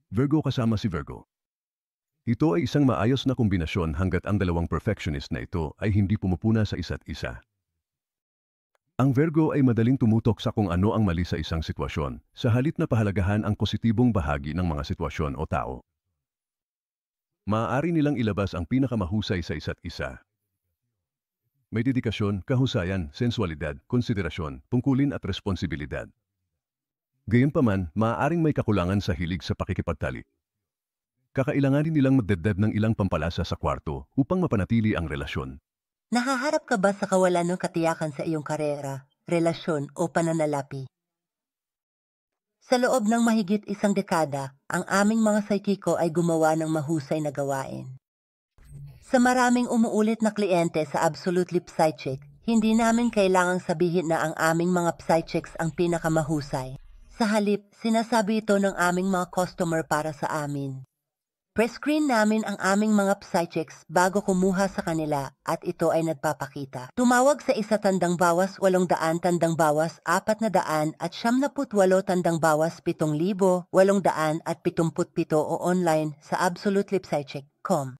Virgo kasama si Virgo. Ito ay isang maayos na kombinasyon hanggat ang dalawang perfectionist na ito ay hindi pumupuna sa isa't isa. Ang Virgo ay madaling tumutok sa kung ano ang mali sa isang sitwasyon, sa halip na pahalagahan ang positibong bahagi ng mga sitwasyon o tao. Maaari nilang ilabas ang pinakamahusay sa isa't isa. May dedikasyon, kahusayan, sensualidad, konsiderasyon, tungkulin at responsibilidad. Gayunpaman, maaaring may kakulangan sa hilig sa pakikipagtalik. Kakailanganin nilang magdagdag ng ilang pampalasa sa kwarto upang mapanatili ang relasyon. Nahaharap ka ba sa kawalan ng katiyakan sa iyong karera, relasyon o pananalapi? Sa loob ng mahigit isang dekada, ang aming mga saikiko ay gumawa ng mahusay na gawain. Sa maraming umuulit na kliyente sa Absolutely Psychic, hindi namin kailangang sabihin na ang aming mga psychics ang pinakamahusay. Sa halip, sinasabi ito ng aming mga customer para sa amin. Pre-screen namin ang aming mga psychics bago kumuha sa kanila at ito ay nagpapakita. Tumawag sa 1-800-800 at 78-877 o online sa absolutelipsychic.com.